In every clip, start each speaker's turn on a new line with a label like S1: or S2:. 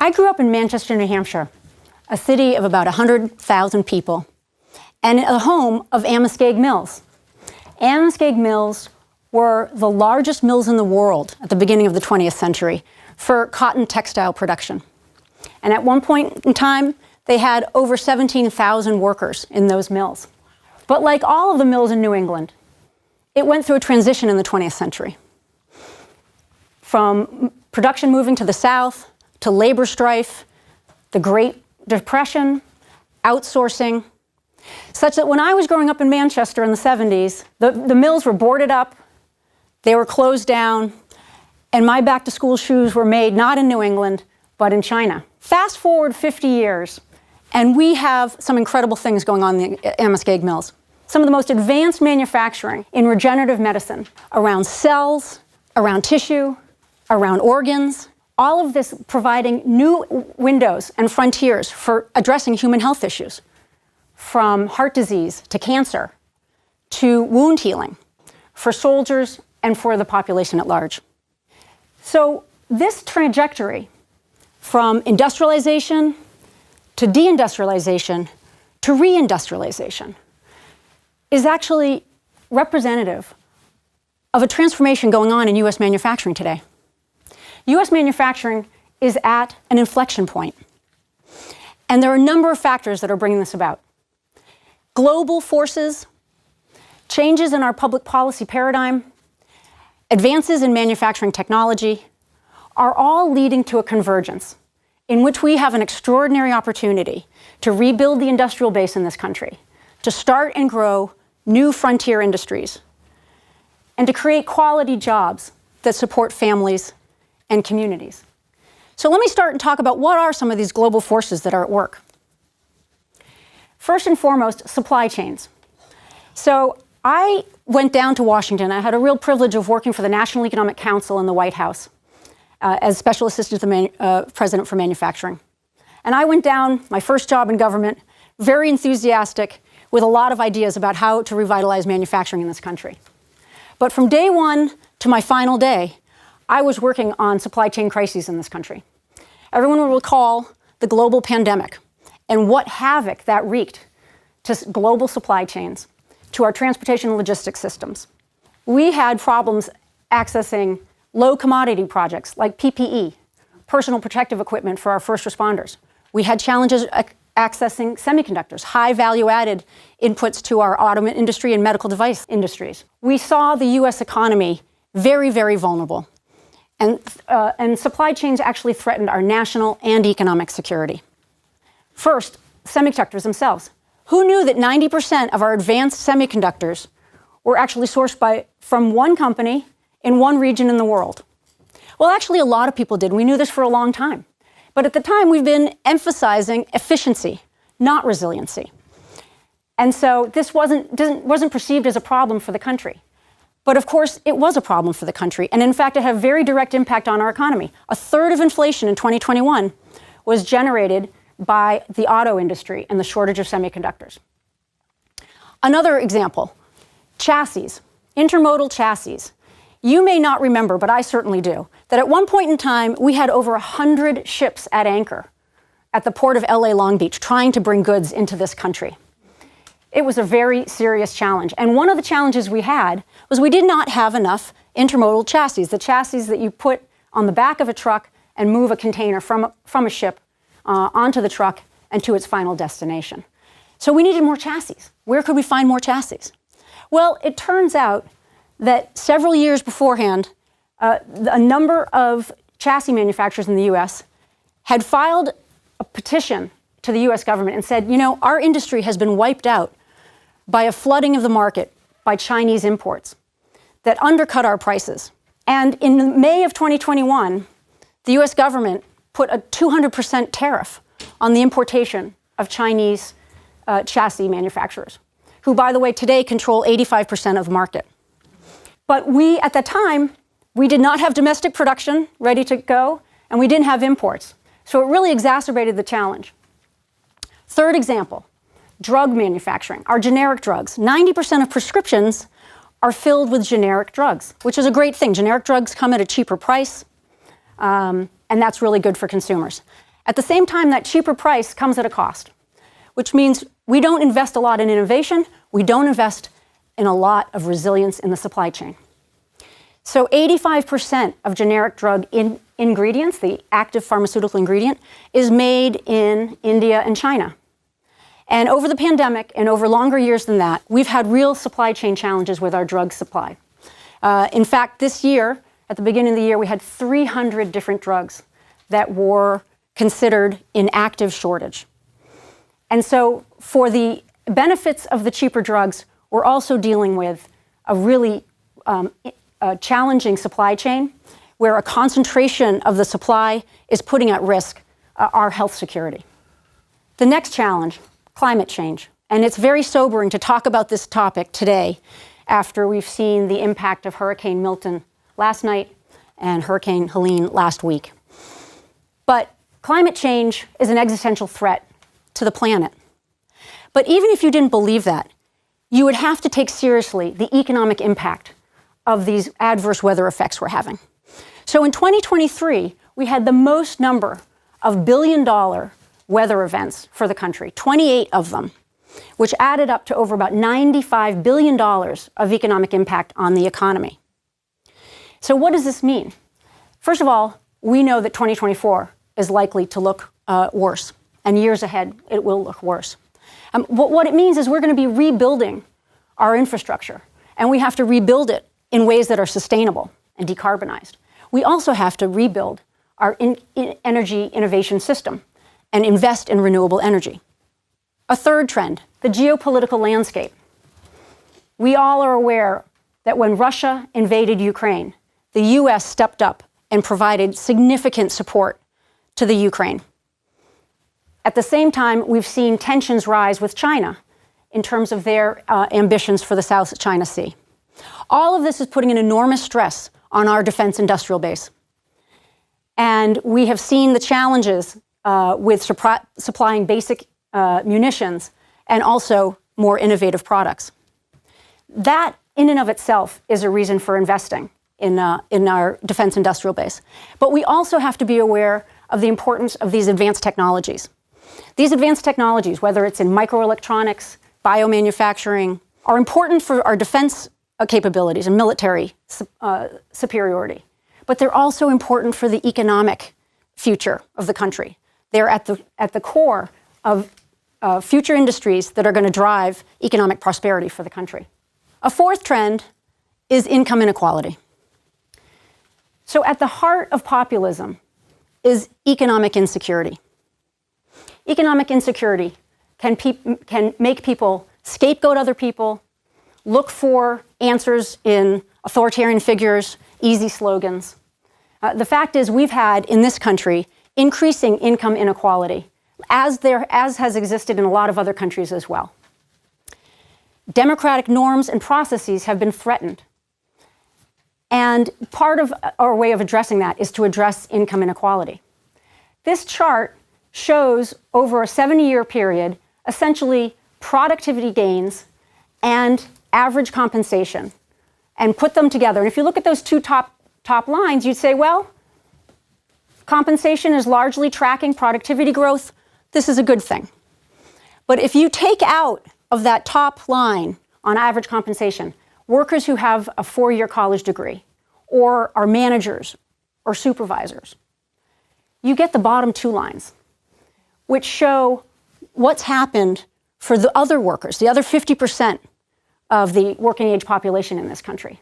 S1: I grew up in Manchester, New Hampshire, a city of about 100,000 people, and a home of Amoskeag Mills. Amoskeag Mills were the largest mills in the world at the beginning of the 20th century for cotton textile production. And at one point in time, they had over 17,000 workers in those mills. But like all of the mills in New England, it went through a transition in the 20th century. From production moving to the South, to labor strife, the Great Depression, outsourcing, such that when I was growing up in Manchester in the 70s, the mills were boarded up, they were closed down, and my back-to-school shoes were made not in New England, but in China. Fast forward 50 years, and we have some incredible things going on in the Amoskeag Mills. Some of the most advanced manufacturing in regenerative medicine around cells, around tissue, around organs, all of this providing new windows and frontiers for addressing human health issues, from heart disease to cancer to wound healing for soldiers and for the population at large. So this trajectory from industrialization to deindustrialization to reindustrialization is actually representative of a transformation going on in U.S. manufacturing today. U.S. manufacturing is at an inflection point. And there are a number of factors that are bringing this about. Global forces, changes in our public policy paradigm, advances in manufacturing technology are all leading to a convergence in which we have an extraordinary opportunity to rebuild the industrial base in this country, to start and grow new frontier industries, and to create quality jobs that support families and communities. So let me start and talk about what are some of these global forces that are at work. First and foremost, supply chains. So I went down to Washington. I had a real privilege of working for the National Economic Council in the White House as Special Assistant to the President for Manufacturing. And I went down, my first job in government, very enthusiastic, with a lot of ideas about how to revitalize manufacturing in this country. But from day one to my final day, I was working on supply chain crises in this country. Everyone will recall the global pandemic and what havoc that wreaked to global supply chains, to our transportation and logistics systems. We had problems accessing low commodity projects like PPE, personal protective equipment for our first responders. We had challenges accessing semiconductors, high value-added inputs to our auto industry and medical device industries. We saw the U.S. economy very, very vulnerable. And supply chains actually threatened our national and economic security. First, semiconductors themselves. Who knew that 90% of our advanced semiconductors were actually sourced from one company in one region in the world? Well, actually, a lot of people did. We knew this for a long time. But at the time, we've been emphasizing efficiency, not resiliency. And so this wasn't perceived as a problem for the country. But of course, it was a problem for the country. And in fact, it had a very direct impact on our economy. A third of inflation in 2021 was generated by the auto industry and the shortage of semiconductors. Another example, chassis, intermodal chassis. You may not remember, but I certainly do, that at one point in time, we had over 100 ships at anchor at the port of LA Long Beach trying to bring goods into this country. It was a very serious challenge. And one of the challenges we had was we did not have enough intermodal chassis, the chassis that you put on the back of a truck and move a container from a ship onto the truck and to its final destination. So we needed more chassis. Where could we find more chassis? Well, it turns out that several years beforehand, a number of chassis manufacturers in the U.S. had filed a petition to the U.S. government and said, you know, our industry has been wiped out by a flooding of the market by Chinese imports that undercut our prices. And in May of 2021, the U.S. government put a 200% tariff on the importation of Chinese chassis manufacturers, who, by the way, today control 85% of the market. But we, at that time, we did not have domestic production ready to go, and we didn't have imports. So it really exacerbated the challenge. Third example, drug manufacturing, our generic drugs. 90% of prescriptions are filled with generic drugs, which is a great thing. Generic drugs come at a cheaper price, and that's really good for consumers. At the same time, that cheaper price comes at a cost, which means we don't invest a lot in innovation, we don't invest in a lot of resilience in the supply chain. So 85% of generic drug ingredients, the active pharmaceutical ingredient, is made in India and China. And over the pandemic and over longer years than that, we've had real supply chain challenges with our drug supply. In fact, this year, at the beginning of the year, we had 300 different drugs that were considered in active shortage. And so for the benefits of the cheaper drugs, we're also dealing with a really challenging supply chain where a concentration of the supply is putting at risk our health security. The next challenge, climate change. And it's very sobering to talk about this topic today after we've seen the impact of Hurricane Milton last night and Hurricane Helene last week. But climate change is an existential threat to the planet. But even if you didn't believe that, you would have to take seriously the economic impact of these adverse weather effects we're having. So in 2023, we had the most number of billion-dollar weather events for the country, 28 of them, which added up to over about $95 billion of economic impact on the economy. So what does this mean? First of all, we know that 2024 is likely to look worse, and years ahead it will look worse. What it means is we're going to be rebuilding our infrastructure, and we have to rebuild it in ways that are sustainable and decarbonized. We also have to rebuild our energy innovation system and invest in renewable energy. A third trend, the geopolitical landscape. We all are aware that when Russia invaded Ukraine, the US stepped up and provided significant support to the Ukraine. At the same time, we've seen tensions rise with China in terms of their ambitions for the South China Sea. All of this is putting an enormous stress on our defense industrial base. And we have seen the challenges with supplying basic munitions and also more innovative products. That, in and of itself, is a reason for investing in our defense industrial base. But we also have to be aware of the importance of these advanced technologies. These advanced technologies, whether it's in microelectronics, biomanufacturing, are important for our defense capabilities and military superiority. But they're also important for the economic future of the country. They're at the core of future industries that are going to drive economic prosperity for the country. A fourth trend is income inequality. So at the heart of populism is economic insecurity. Economic insecurity can make people scapegoat other people, look for answers in authoritarian figures, easy slogans. The fact is we've had in this country increasing income inequality, as has existed in a lot of other countries as well. Democratic norms and processes have been threatened. And part of our way of addressing that is to address income inequality. This chart shows over a 70-year period essentially productivity gains and average compensation and put them together. And if you look at those two top lines, you'd say, well, compensation is largely tracking productivity growth. This is a good thing. But if you take out of that top line on average compensation workers who have a 4-year college degree or are managers or supervisors, you get the bottom two lines, which show what's happened for the other workers, the other 50% of the working age population in this country.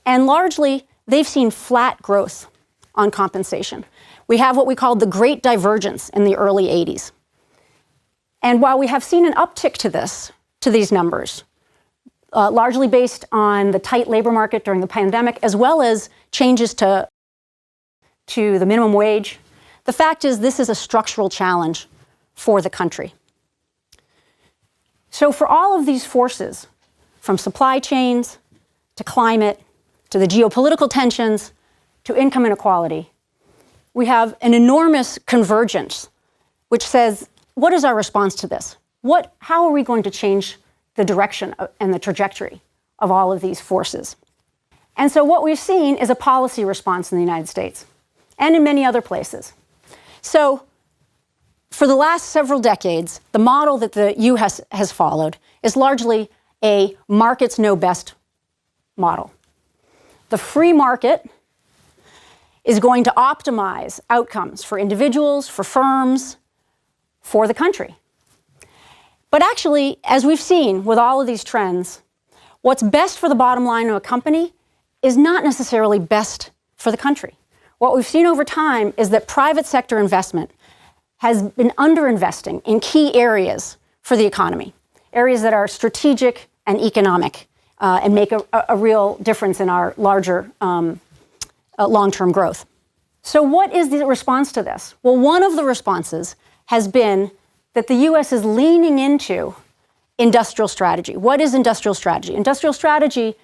S1: And largely, they've seen flat growth on compensation. We have what we call the Great Divergence in the early 80s. And while we have seen an uptick to these numbers, largely based on the tight labor market during the pandemic, as well as changes to the minimum wage, the fact is this is a structural challenge for the country. So for all of these forces, from supply chains to climate, to the geopolitical tensions, to income inequality, we have an enormous convergence, which says, what is our response to this? How are we going to change the direction and the trajectory of all of these forces? And so what we've seen is a policy response in the United States and in many other places. So For the last several decades, the model that the U.S. has followed is largely a markets know best model. The free market is going to optimize outcomes for individuals, for firms, for the country. But actually, as we've seen with all of these trends, what's best for the bottom line of a company is not necessarily best for the country. What we've seen over time is that private sector investment has been underinvesting in key areas for the economy, areas that are strategic and economic and make a real difference in our larger long-term growth. So what is the response to this? Well, one of the responses has been that the U.S. is leaning into industrial strategy. What is industrial strategy? Industrial strategy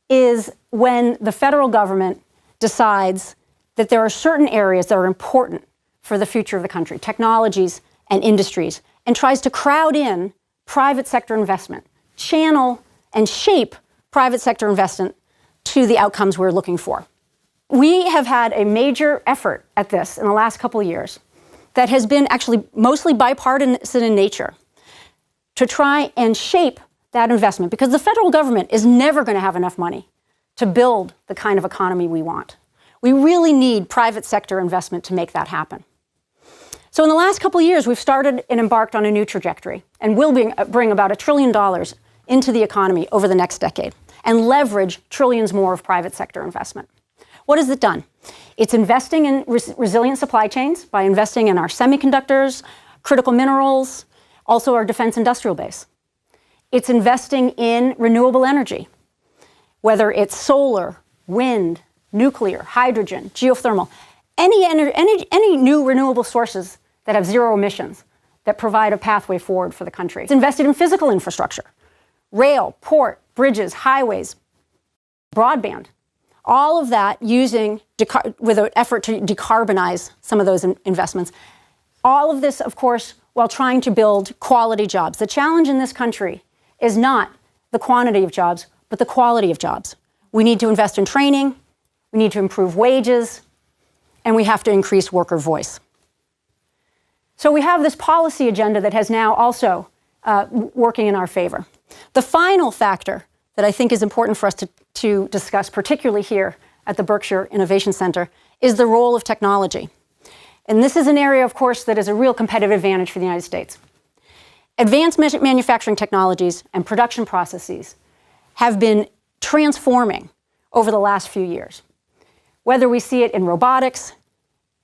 S1: is when the federal government decides that there are certain areas that are important for the future of the country, technologies and industries, and tries to crowd in private sector investment, channel and shape private sector investment to the outcomes we're looking for. We have had a major effort at this in the last couple of years that has been actually mostly bipartisan in nature to try and shape that investment, because the federal government is never going to have enough money to build the kind of economy we want. We really need private sector investment to make that happen. So in the last couple of years, we've started and embarked on a new trajectory, and will bring about $1 trillion into the economy over the next decade and leverage trillions more of private sector investment. What has it done? It's investing in resilient supply chains by investing in our semiconductors, critical minerals, also our defense industrial base. It's investing in renewable energy, whether it's solar, wind, nuclear, hydrogen, geothermal, any new renewable sources that have zero emissions, that provide a pathway forward for the country. It's invested in physical infrastructure, rail, port, bridges, highways, broadband, all of that using with an effort to decarbonize some of those investments. All of this, of course, while trying to build quality jobs. The challenge in this country is not the quantity of jobs, but the quality of jobs. We need to invest in training, we need to improve wages, and we have to increase worker voice. So we have this policy agenda that has now also working in our favor. The final factor that I think is important for us to discuss, particularly here at the Berkshire Innovation Center, is the role of technology. And this is an area, of course, that is a real competitive advantage for the United States. Advanced manufacturing technologies and production processes have been transforming over the last few years. Whether we see it in robotics,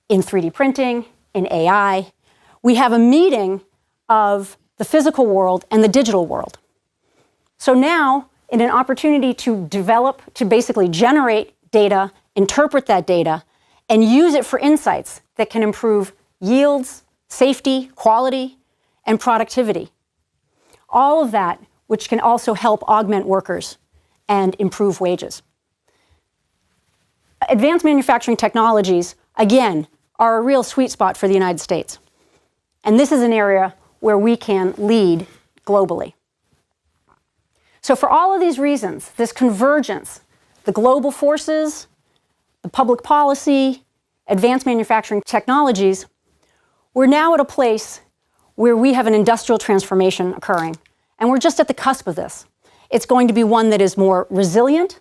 S1: in 3D printing, in AI, we have a meeting of the physical world and the digital world. So now, in an opportunity to develop, to basically generate data, interpret that data, and use it for insights that can improve yields, safety, quality, and productivity. All of that, which can also help augment workers and improve wages. Advanced manufacturing technologies, again, are a real sweet spot for the United States. And this is an area where we can lead globally. So for all of these reasons, this convergence, the global forces, the public policy, advanced manufacturing technologies, we're now at a place where we have an industrial transformation occurring. And we're just at the cusp of this. It's going to be one that is more resilient,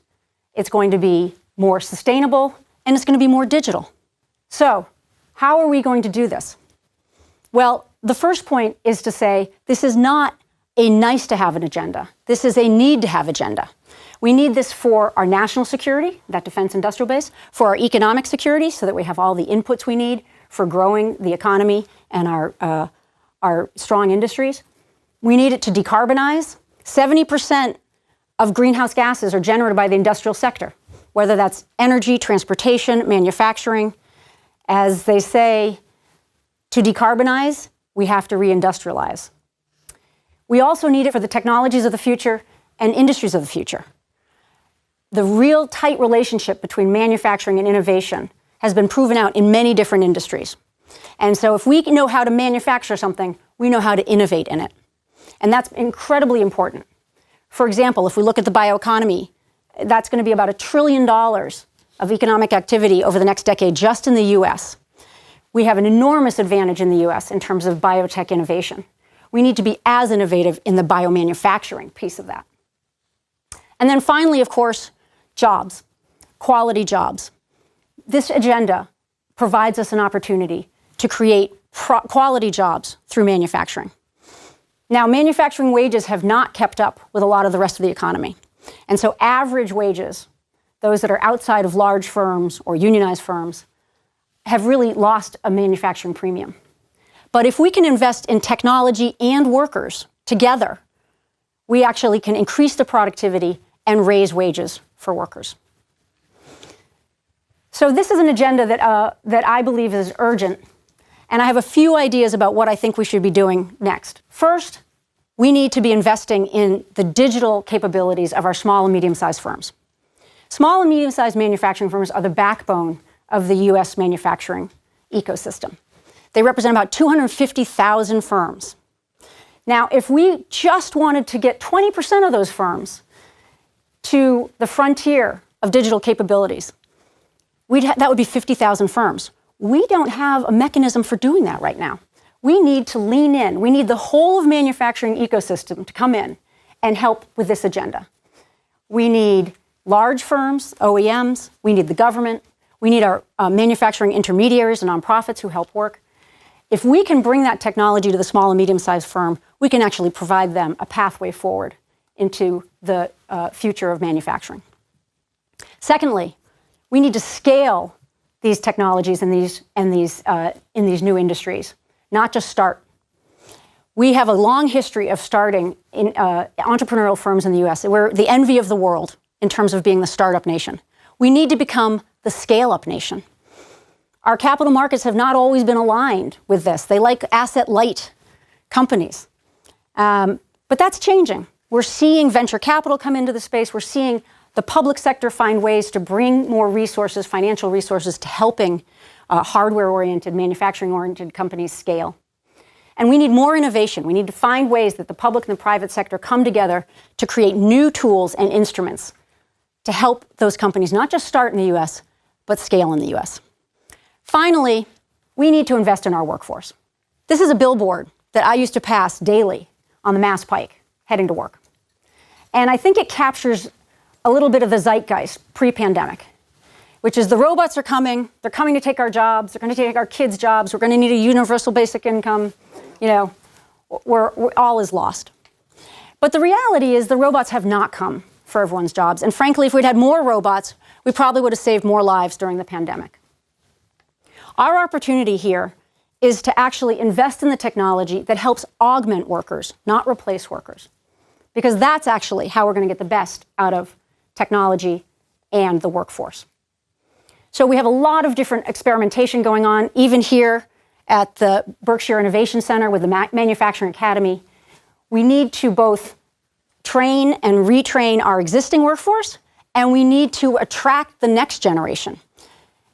S1: it's going to be more sustainable, and it's going to be more digital. So, how are we going to do this? Well, the first point is to say this is not a nice-to-have an agenda. This is a need-to-have agenda. We need this for our national security, that defense industrial base, for our economic security, so that we have all the inputs we need for growing the economy and our strong industries. We need it to decarbonize. 70% of greenhouse gases are generated by the industrial sector, whether that's energy, transportation, manufacturing. As they say, to decarbonize, we have to reindustrialize. We also need it for the technologies of the future and industries of the future. The real tight relationship between manufacturing and innovation has been proven out in many different industries. And so if we know how to manufacture something, we know how to innovate in it. And that's incredibly important. For example, if we look at the bioeconomy, that's going to be about $1 trillion of economic activity over the next decade just in the US. we have an enormous advantage in the US in terms of biotech innovation. We need to be as innovative in the biomanufacturing piece of that. And then finally, of course, jobs, quality jobs. This agenda provides us an opportunity to create quality jobs through manufacturing. Now, manufacturing wages have not kept up with a lot of the rest of the economy. And so average wages, those that are outside of large firms or unionized firms, have really lost a manufacturing premium. But if we can invest in technology and workers together, we actually can increase the productivity and raise wages for workers. So this is an agenda that I believe is urgent, and I have a few ideas about what I think we should be doing next. First, we need to be investing in the digital capabilities of our small and medium-sized firms. Small and medium-sized manufacturing firms are the backbone of the US manufacturing ecosystem. They represent about 250,000 firms. Now, if we just wanted to get 20% of those firms to the frontier of digital capabilities, that would be 50,000 firms. We don't have a mechanism for doing that right now. We need to lean in. We need the whole of manufacturing ecosystem to come in and help with this agenda. We need large firms, OEMs. We need the government. We need our manufacturing intermediaries and nonprofits who help work. If we can bring that technology to the small and medium-sized firm, we can actually provide them a pathway forward into the future of manufacturing. Secondly, we need to scale these technologies in these new industries, not just start. We have a long history of starting in entrepreneurial firms in the US. We're the envy of the world in terms of being the startup nation. We need to become the scale-up nation. Our capital markets have not always been aligned with this. They like asset-light companies. But that's changing. We're seeing venture capital come into the space. We're seeing the public sector find ways to bring more resources, financial resources, to helping hardware-oriented, manufacturing-oriented companies scale. And we need more innovation. We need to find ways that the public and the private sector come together to create new tools and instruments to help those companies not just start in the US, but scale in the US. Finally, we need to invest in our workforce. This is a billboard that I used to pass daily on the Mass Pike, heading to work. And I think it captures a little bit of the zeitgeist pre-pandemic, which is the robots are coming, they're coming to take our jobs, they're going to take our kids' jobs, we're going to need a universal basic income, all is lost. But the reality is the robots have not come for everyone's jobs. And frankly, if we'd had more robots, we probably would have saved more lives during the pandemic. Our opportunity here is to actually invest in the technology that helps augment workers, not replace workers. Because that's actually how we're going to get the best out of technology and the workforce. So we have a lot of different experimentation going on, even here at the Berkshire Innovation Center with the Manufacturing Academy. We need to both train and retrain our existing workforce, and we need to attract the next generation.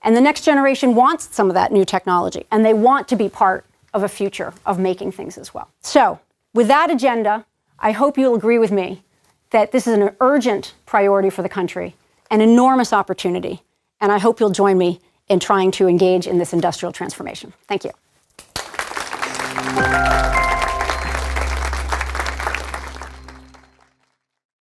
S1: And the next generation wants some of that new technology, and they want to be part of a future of making things as well. So with that agenda, I hope you'll agree with me that this is an urgent priority for the country, an enormous opportunity, and I hope you'll join me in trying to engage in this industrial transformation. Thank you.